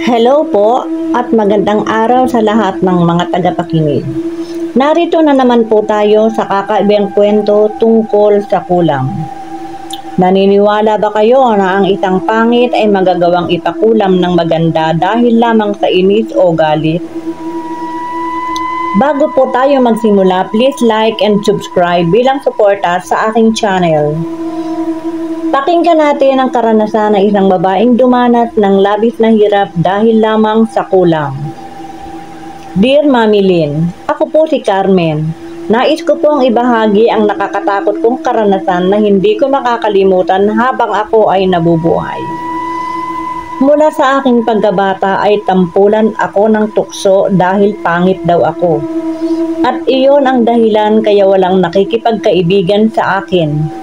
Hello po at magandang araw sa lahat ng mga tagapakinig. Narito na naman po tayo sa kakaibang kwento tungkol sa kulang. Naniniwala ba kayo na ang isang pangit ay magagawang ipakulam ng maganda dahil lamang sa inis o galit? Bago po tayo magsimula, please like and subscribe bilang suporta sa aking channel. Pakinggan natin ang karanasan ng isang babaeng dumanas ng labis na hirap dahil lamang sa kulang. Dear Mami Lynn, ako po si Carmen. Nais ko pong ibahagi ang nakakatakot kong karanasan na hindi ko makakalimutan habang ako ay nabubuhay. Mula sa aking pagkabata ay tampulan ako ng tukso dahil pangit daw ako. At iyon ang dahilan kaya walang nakikipagkaibigan sa akin.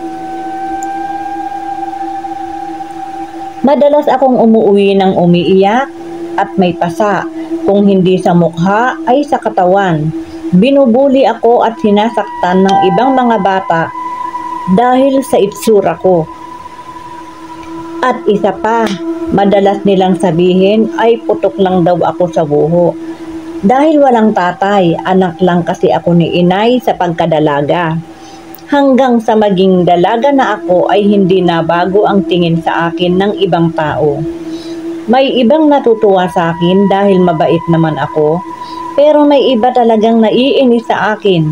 Madalas akong umuwi ng umiiyak at may pasa, kung hindi sa mukha ay sa katawan. Binubuli ako at sinasaktan ng ibang mga bata dahil sa itsura ko. At isa pa, madalas nilang sabihin ay putok lang daw ako sa buho. Dahil walang tatay, anak lang kasi ako ni inay sa pagkadalaga. Hanggang sa maging dalaga na ako ay hindi na bago ang tingin sa akin ng ibang tao. May ibang natutuwa sa akin dahil mabait naman ako, pero may iba talagang naiinis sa akin.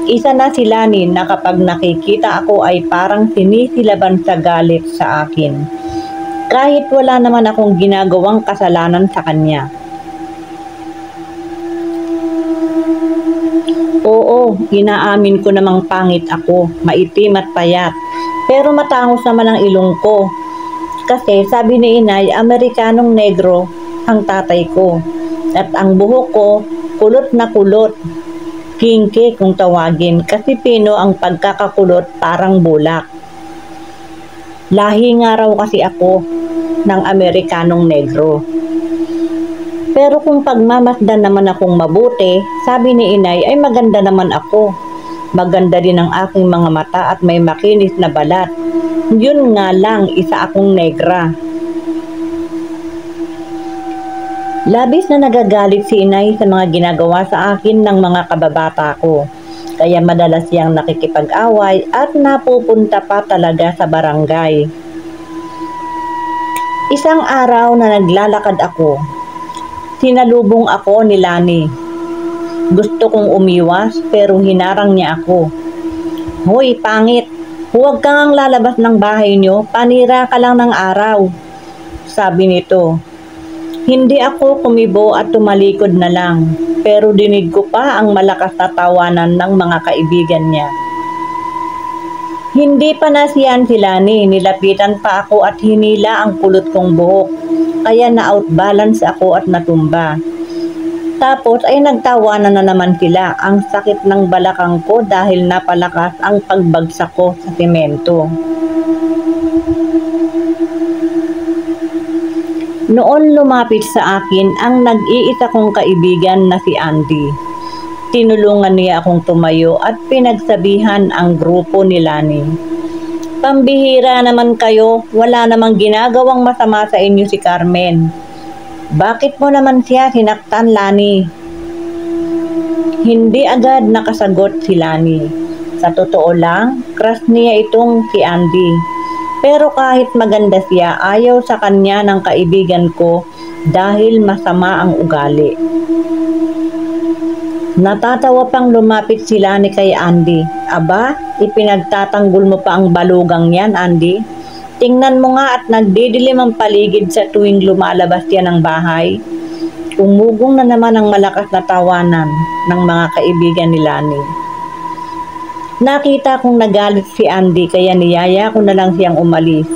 Isa na sila na kapag nakikita ako ay parang sinisilaban sa galit sa akin. Kahit wala naman akong ginagawang kasalanan sa kanya. Oo, inaamin ko namang pangit ako, maitim at payat. Pero matangos naman ang ilong ko. Kasi sabi ni inay, Amerikanong negro ang tatay ko. At ang buhok ko, kulot na kulot. Kinky kung tawagin, kasi pino ang pagkakakulot parang bulak. Lahi nga raw kasi ako ng Amerikanong negro. Pero kung pagmamasdan naman akong mabuti, sabi ni inay ay maganda naman ako. Maganda din ang aking mga mata at may makinis na balat. Yun nga lang, isa akong negra. Labis na nagagalit si inay sa mga ginagawa sa akin ng mga kababata ko. Kaya madalas siyang nakikipag-away at napupunta pa talaga sa barangay. Isang araw na naglalakad ako, sinalubong ako ni Lani. Gusto kong umiwas pero hinarang niya ako. Hoy, pangit! Huwag kang lalabas ng bahay niyo, panira ka lang ng araw. Sabi nito. Hindi ako kumibo at tumalikod na lang, pero dinig ko pa ang malakas na tawanan ng mga kaibigan niya. Hindi pa nasiyan si Lani, nilapitan pa ako at hinila ang kulot kong buhok. Kaya na-outbalance ako at natumba. Tapos ay nagtawanan na naman sila. Ang sakit ng balakang ko dahil napalakas ang pagbagsak ko sa semento. Noon lumapit sa akin ang nag-iisa kong kaibigan na si Andy. Tinulungan niya akong tumayo at pinagsabihan ang grupo ni Lani. Pambihira naman kayo, wala namang ginagawang masama sa inyo si Carmen. Bakit mo naman siya sinaktan, Lani? Hindi agad nakasagot si Lani. Sa totoo lang, crush niya itong si Andy. Pero kahit maganda siya, ayaw sa kanya ng kaibigan ko dahil masama ang ugali. Natatawa pang lumapit si Lani kay Andy. Aba, ipinagtatanggol mo pa ang balugang yan, Andy. Tingnan mo nga at nagdidilim ang paligid sa tuwing lumalabas yan ng bahay. Umugong na naman ang malakas na tawanan ng mga kaibigan ni Lani. Nakita kong nagalit si Andy kaya niyaya ko na lang siyang umalis.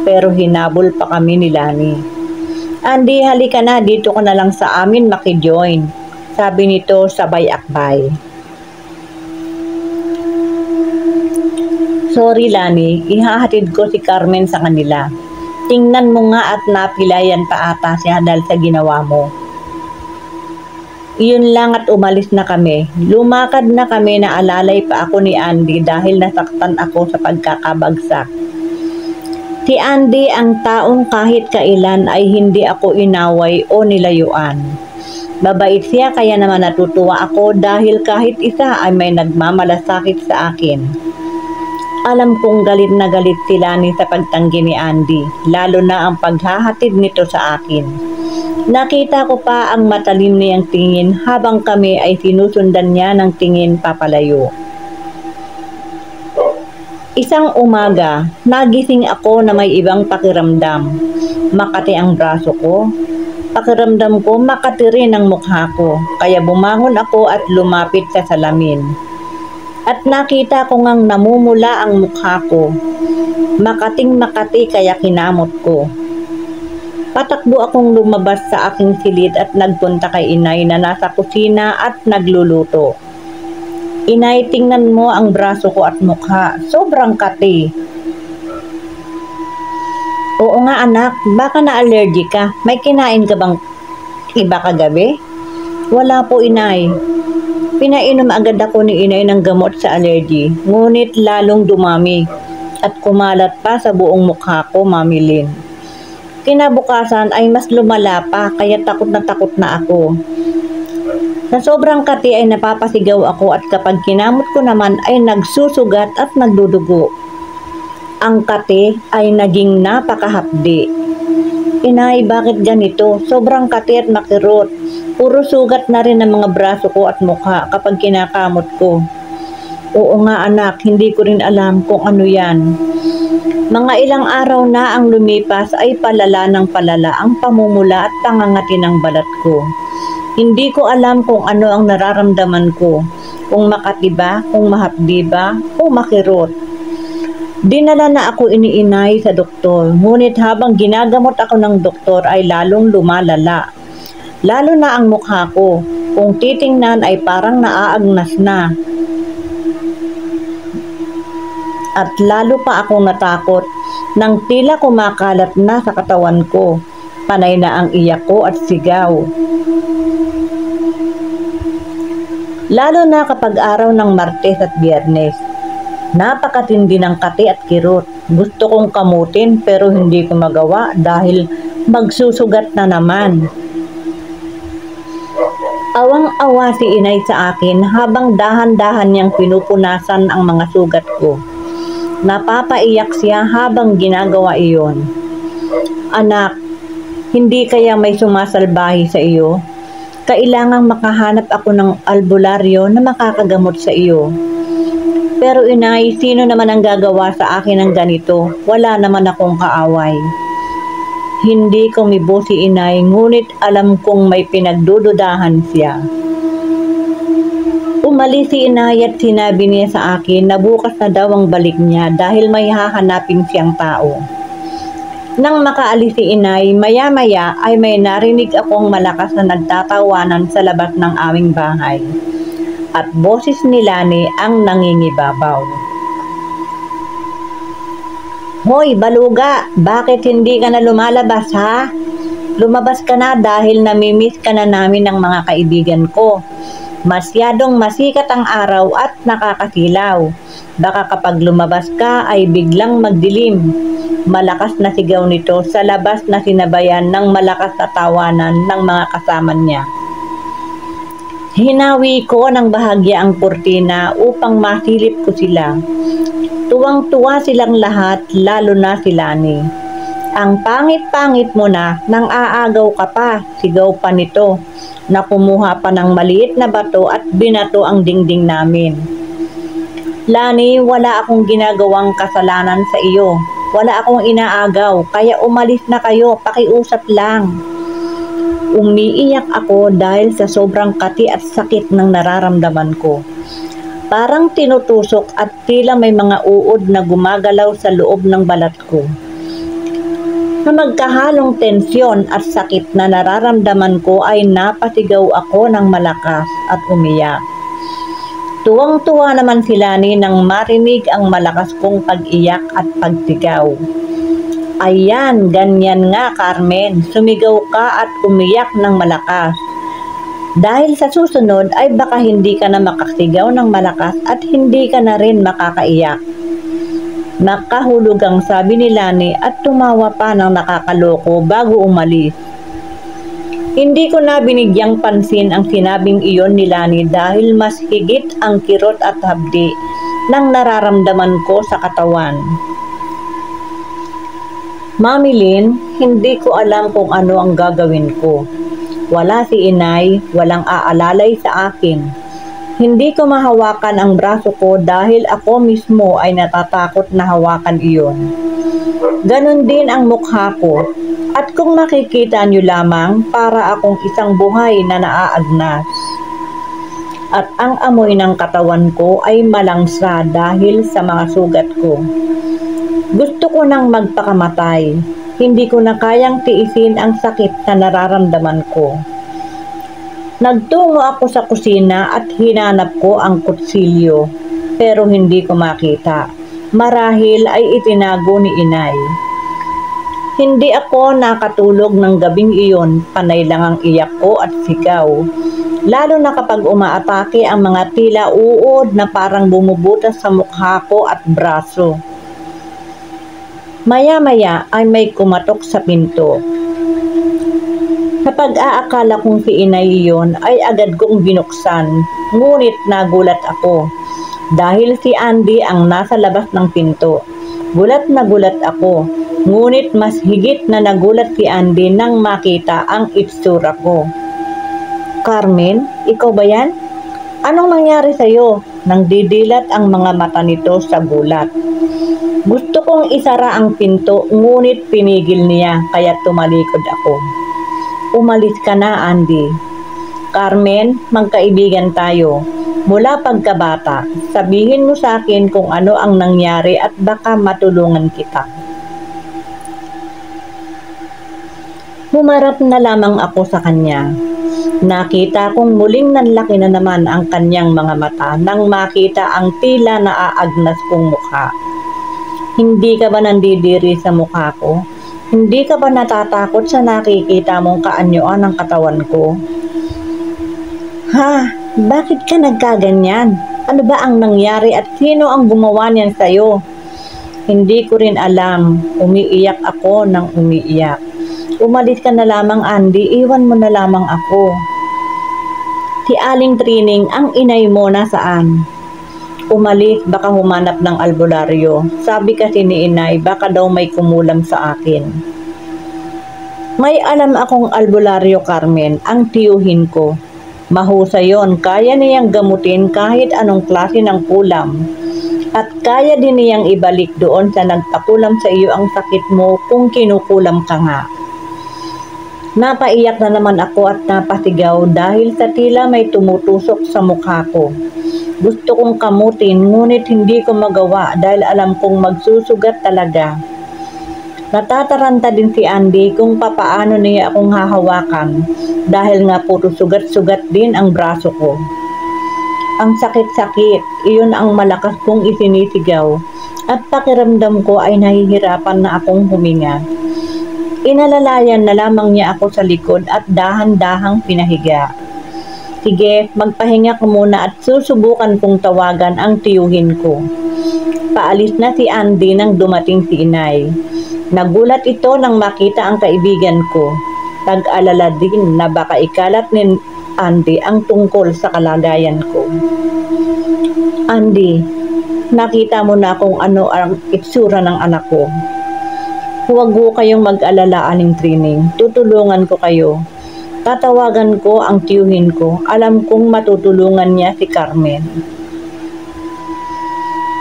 Pero hinabol pa kami ni Lani. Andy, halika na, dito ka na lang sa amin makijoin. Sabi nito sabay akbay. Sorry Lani, ihahatid ko si Carmen sa kanila. Tingnan mo nga at napilayan pa ata siya dahil sa ginawa mo. Iyon lang at umalis na kami. Lumakad na kami na alalay pa ako ni Andy dahil nasaktan ako sa pagkakabagsak. Si Andy ang taong kahit kailan ay hindi ako inaway o nilayuan. Mabait siya kaya naman natutuwa ako dahil kahit isa ay may nagmamalasakit sa akin. Alam kong galit na galit si Lani sa pagtanggi ni Andy, lalo na ang paghahatid nito sa akin. Nakita ko pa ang matalim niyang tingin habang kami ay sinusundan niya ng tingin papalayo. Isang umaga, nagising ako na may ibang pakiramdam. Makati ang braso ko. Pakiramdam ko makati rin ang mukha ko, kaya bumangon ako at lumapit sa salamin. At nakita ko ngang namumula ang mukha ko. Makating makati kaya kinamot ko. Patakbo akong lumabas sa aking silid at nagpunta kay inay na nasa kusina at nagluluto. Inay, tingnan mo ang braso ko at mukha. Sobrang kati. Oo nga anak, baka na-allergic ka. May kinain ka bang iba kagabi? Wala po inay. Pinainom agad ako ni inay ng gamot sa allergy. Ngunit lalong dumami at kumalat pa sa buong mukha ko, Mami Lynn. Kinabukasan ay mas lumala pa kaya takot na ako. Sa sobrang kati ay napapasigaw ako at kapag kinamot ko naman ay nagsusugat at nagdudugo. Ang kati ay naging napakahapdi. Inay, bakit ganito? Sobrang kati at makirot. Puro sugat na rin ang mga braso ko at mukha kapag kinakamot ko. Oo nga anak, hindi ko rin alam kung ano yan. Mga ilang araw na ang lumipas ay palala ng palala ang pamumula at pangangati ng balat ko. Hindi ko alam kung ano ang nararamdaman ko, kung makati ba, kung mahapdi ba, o makirot. Dinala na ako iniinay sa doktor, ngunit habang ginagamot ako ng doktor ay lalong lumalala. Lalo na ang mukha ko, kung titingnan ay parang naaagnas na. At lalo pa akong natakot nang tila kumakalat na sa katawan ko. Panay na ang iyak ko at sigaw. Lalo na kapag araw ng Martes at Biyernes. Napakatindi ng kati at kirot. Gusto kong kamutin pero hindi ko magawa dahil magsusugat na naman. Awang-awa si inay sa akin habang dahan-dahan niyang pinupunasan ang mga sugat ko. Napapaiyak siya habang ginagawa iyon. Anak, hindi kaya may sumasalbahe sa iyo? Kailangang makahanap ako ng albularyo na makakagamot sa iyo. Pero inay, sino naman ang gagawa sa akin ng ganito? Wala naman akong kaaway. Hindi kumibo si inay, ngunit alam kong may pinagdududahan siya. Umalis si inay at sinabi niya sa akin na bukas na daw ang balik niya dahil may hahanapin siyang tao. Nang makaalis si inay, maya-maya ay may narinig akong malakas na nagtatawanan sa labas ng aming bahay. At boses ni Lani ang nangingibabaw. Hoy, baluga! Bakit hindi ka na lumalabas ha? Lumabas ka na dahil namimiss ka na namin ng mga kaibigan ko. Masyadong masikat ang araw at nakakasilaw. Baka kapag lumabas ka ay biglang magdilim. Malakas na sigaw nito sa labas na sinabayan ng malakas na tawanan ng mga kasama niya. Hinawi ko ng bahagya ang kurtina upang masilip ko sila. Tuwang-tuwa silang lahat, lalo na si Lani. Ang pangit-pangit mo na, nang aagaw ka pa, sigaw pa nito, na kumuha pa ng maliit na bato at binato ang dingding namin. Lani, wala akong ginagawang kasalanan sa iyo. Wala akong inaagaw, kaya umalis na kayo, pakiusap lang. Umiiyak ako dahil sa sobrang kati at sakit ng nararamdaman ko. Parang tinutusok at tila may mga uod na gumagalaw sa loob ng balat ko. Sa magkahalong tensyon at sakit na nararamdaman ko ay napasigaw ako ng malakas at umiyak. Tuwang-tuwa naman si Lani nang marinig ang malakas kong pag-iyak at pagsigaw. Ayan, ganyan nga Carmen, sumigaw ka at umiyak ng malakas. Dahil sa susunod ay baka hindi ka na makasigaw ng malakas at hindi ka na rin makakaiyak. Nakahulugang sabi ni Lani at tumawa pa ng nakakaloko bago umalis. Hindi ko na binigyang pansin ang sinabing iyon ni Lani dahil mas higit ang kirot at habdi ng nararamdaman ko sa katawan. Mami Lynn, hindi ko alam kung ano ang gagawin ko. Wala si inay, walang aalalay sa akin. Hindi ko mahawakan ang braso ko dahil ako mismo ay natatakot na hawakan iyon. Ganon din ang mukha ko. At kung makikita niyo lamang, para akong isang buhay na naaagnas. At ang amoy ng katawan ko ay malangsa dahil sa mga sugat ko. Gusto ko nang magpakamatay. Hindi ko na kayang tiisin ang sakit na nararamdaman ko. Nagtungo ako sa kusina at hinanap ko ang kutsilyo, pero hindi ko makita. Marahil ay itinago ni inay. Hindi ako nakatulog ng gabing iyon, panay lang ang iyak ko at sigaw. Lalo na kapag umaatake ang mga tila uod na parang bumubutas sa mukha ko at braso. Maya-maya ay may kumatok sa pinto. Sa pag-aakala kong si inay iyon ay agad kong binuksan, ngunit nagulat ako. Dahil si Andy ang nasa labas ng pinto. Gulat na gulat ako, ngunit mas higit na nagulat si Andy nang makita ang itsura ko. Carmen, ikaw ba yan? Anong nangyari sa'yo? Nang didilat ang mga mata nito sa gulat. Gusto kong isara ang pinto, ngunit pinigil niya kaya tumalikod ako. Umalis ka na, Andy. Carmen, magkaibigan tayo. Mula pagkabata, sabihin mo sa akin kung ano ang nangyari at baka matulungan kita. Humarap na lamang ako sa kanya. Nakita kong muling nanlaki na naman ang kanyang mga mata nang makita ang tila naaagnas kong mukha. Hindi ka ba nandidiri sa mukha ko? Hindi ka ba natatakot sa nakikita mong kaanyuan ng katawan ko? Ha? Bakit ka nagkaganyan? Ano ba ang nangyari at sino ang gumawa niyan sa'yo? Hindi ko rin alam. Umiiyak ako ng umiiyak. Umalis ka na lamang, Andy. Iwan mo na lamang ako. Si Aling Trining, ang inay mo nasaan? Umalis, baka humanap ng albularyo. Sabi kasi ni inay, baka daw may kumulam sa akin. May alam akong albularyo, Carmen, ang tiyuhin ko. Mahusay yon, kaya niyang gamutin kahit anong klase ng kulam. At kaya din niyang ibalik doon sa nagpakulam sa iyo ang sakit mo kung kinukulam ka nga. Napaiyak na naman ako at napasigaw dahil sa tila may tumutusok sa mukha ko. Gusto kong kamutin ngunit hindi ko magawa dahil alam kong magsusugat talaga. Natataranta din si Andy kung papaano niya akong hahawakan dahil nga puro sugat-sugat din ang braso ko. Ang sakit-sakit, iyon ang malakas kong isinisigaw at pakiramdam ko ay nahihirapan na akong huminga. Inalalayan na lamang niya ako sa likod at dahan-dahang pinahiga. Sige, magpahinga ko muna at susubukan kong tawagan ang tiyuhin ko. Paalis na si Andy nang dumating si inay. Nagulat ito nang makita ang kaibigan ko. Nag-alala din na baka ikalat ni Andy ang tungkol sa kalagayan ko. Andy, nakita mo na kung ano ang itsura ng anak ko. Huwag ho kayong mag-alala, Aling Trining. Tutulungan ko kayo. Tatawagan ko ang tiyuhin ko. Alam kong matutulungan niya si Carmen.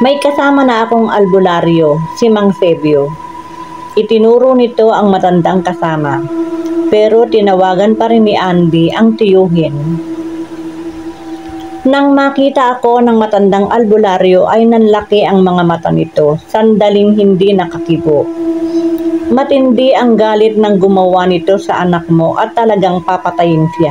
May kasama na akong albularyo, si Mang Sebio. Itinuro nito ang matandang kasama. Pero tinawagan pa rin ni Andy ang tiyuhin. Nang makita ako ng matandang albularyo ay nanlaki ang mga mata nito, sandaling hindi nakakibo. Matindi ang galit ng gumawa nito sa anak mo at talagang papatayin siya.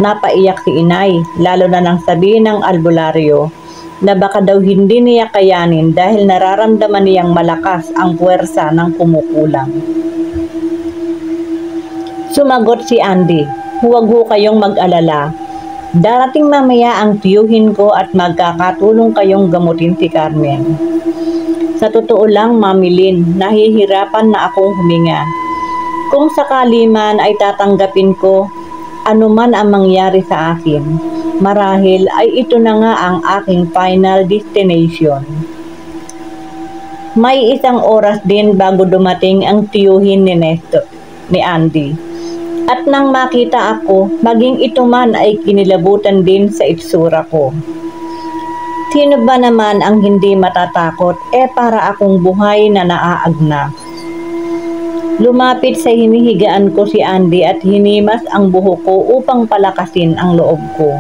Napaiyak si inay, lalo na nang sabihin ng albularyo na baka daw hindi niya kayanin dahil nararamdaman niyang malakas ang puwersa ng kumukulang. Sumagot si Andy, huwag ho kayong mag-alala. Darating mamaya ang tiyuhin ko at magkakatulong kayong gamutin si Carmen. Sa totoo lang, Mami Lynn, nahihirapan na akong huminga. Kung sakali man ay tatanggapin ko, ano man ang mangyari sa akin, marahil ay ito na nga ang aking final destination. May isang oras din bago dumating ang tiyuhin ni Andy. At nang makita ako, maging ito man ay kinilabutan din sa itsura ko. Sino ba naman ang hindi matatakot para akong buhay na naaagnas? Lumapit sa hinihigaan ko si Andy at hinimas ang buhok ko upang palakasin ang loob ko.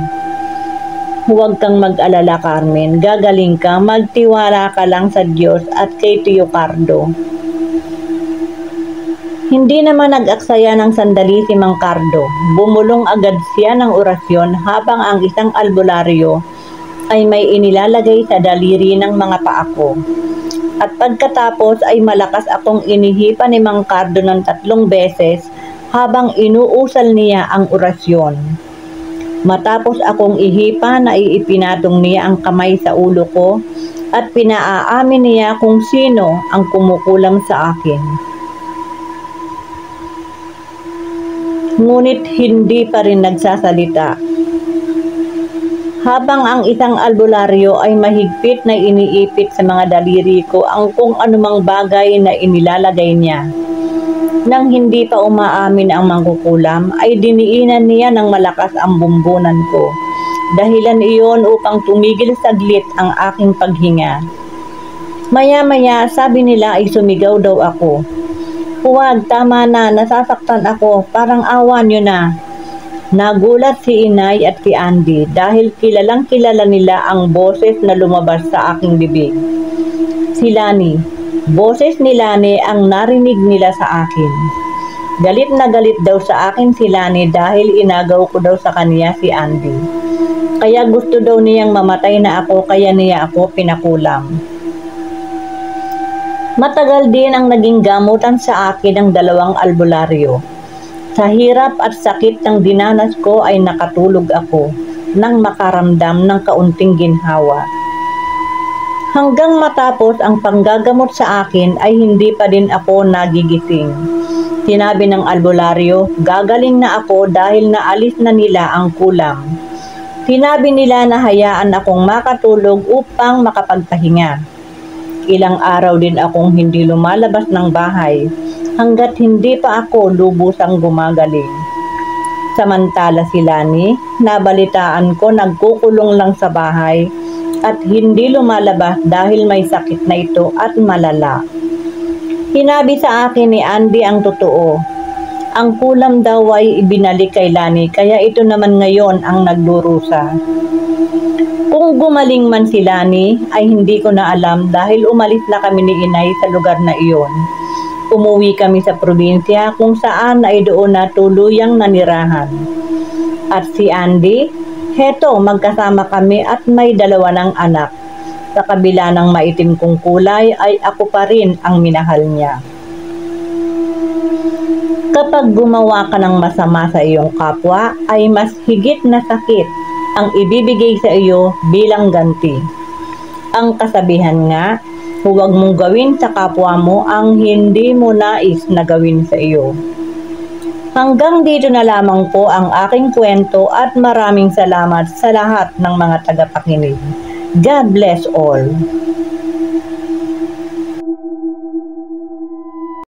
Huwag kang mag-alala, Carmen. Gagaling ka, magtiwala ka lang sa Diyos at kay Tio Cardo. Hindi naman nag-aksaya ng sandali si Mang Cardo. Bumulong agad siya ng orasyon habang ang isang albularyo ay may inilalagay sa daliri ng mga paa ko. At pagkatapos ay malakas akong inihipan ni Mang Cardo ng 3 beses habang inuusal niya ang orasyon. Matapos akong ihipa na ipinatong niya ang kamay sa ulo ko at pinaaamin niya kung sino ang kumukulam sa akin. Ngunit hindi pa rin nagsasalita. Habang ang isang albularyo ay mahigpit na iniipit sa mga daliri ko ang kung anumang bagay na inilalagay niya. Nang hindi pa umaamin ang mangkukulam, ay diniinan niya ng malakas ang bumbunan ko. Dahilan iyon upang tumigil saglit ang aking paghinga. Maya-maya, sabi nila ay sumigaw daw ako. Huwag, tama na, nasasaktan ako, parang awa niyo na. Nagulat si Inay at si Andy dahil kilalang kilala nila ang boses na lumabas sa aking bibig. Si Lani. Boses ni Lani ang narinig nila sa akin. Galit na galit daw sa akin si Lani dahil inagaw ko daw sa kanya si Andy. Kaya gusto daw niyang mamatay na ako kaya niya ako pinakulam. Matagal din ang naging gamutan sa akin ng 2 albularyo. Sa hirap at sakit ng dinanas ko ay nakatulog ako nang makaramdam ng kaunting ginhawa. Hanggang matapos ang panggagamot sa akin ay hindi pa din ako nagigising. Sinabi ng albularyo, gagaling na ako dahil naalis na nila ang kulam. Sinabi nila na hayaan akong makatulog upang makapagpahinga. Ilang araw din akong hindi lumalabas ng bahay hanggat hindi pa ako lubusang gumagaling. Samantala si Lani, nabalitaan ko nagkukulong lang sa bahay at hindi lumalabas dahil may sakit na ito at malala. Hinabi sa akin ni Andy ang totoo. Ang kulam daw ay ibinalik kay Lani kaya ito naman ngayon ang nagdurusa. Kung gumaling man si Lani ay hindi ko na alam dahil umalis na kami ni Inay sa lugar na iyon. Umuwi kami sa probinsya kung saan ay doon na tuluyang nanirahan. At si Andy, heto magkasama kami at may 2 ng anak. Sa kabila ng maitim kong kulay ay ako pa rin ang minahal niya. Kapag gumawa ka ng masama sa iyong kapwa ay mas higit na sakit ang ibibigay sa iyo bilang ganti. Ang kasabihan nga, huwag mong gawin sa kapwa mo ang hindi mo nais na gawin sa iyo. Hanggang dito na lamang po ang aking kwento at maraming salamat sa lahat ng mga tagapakinig. God bless all.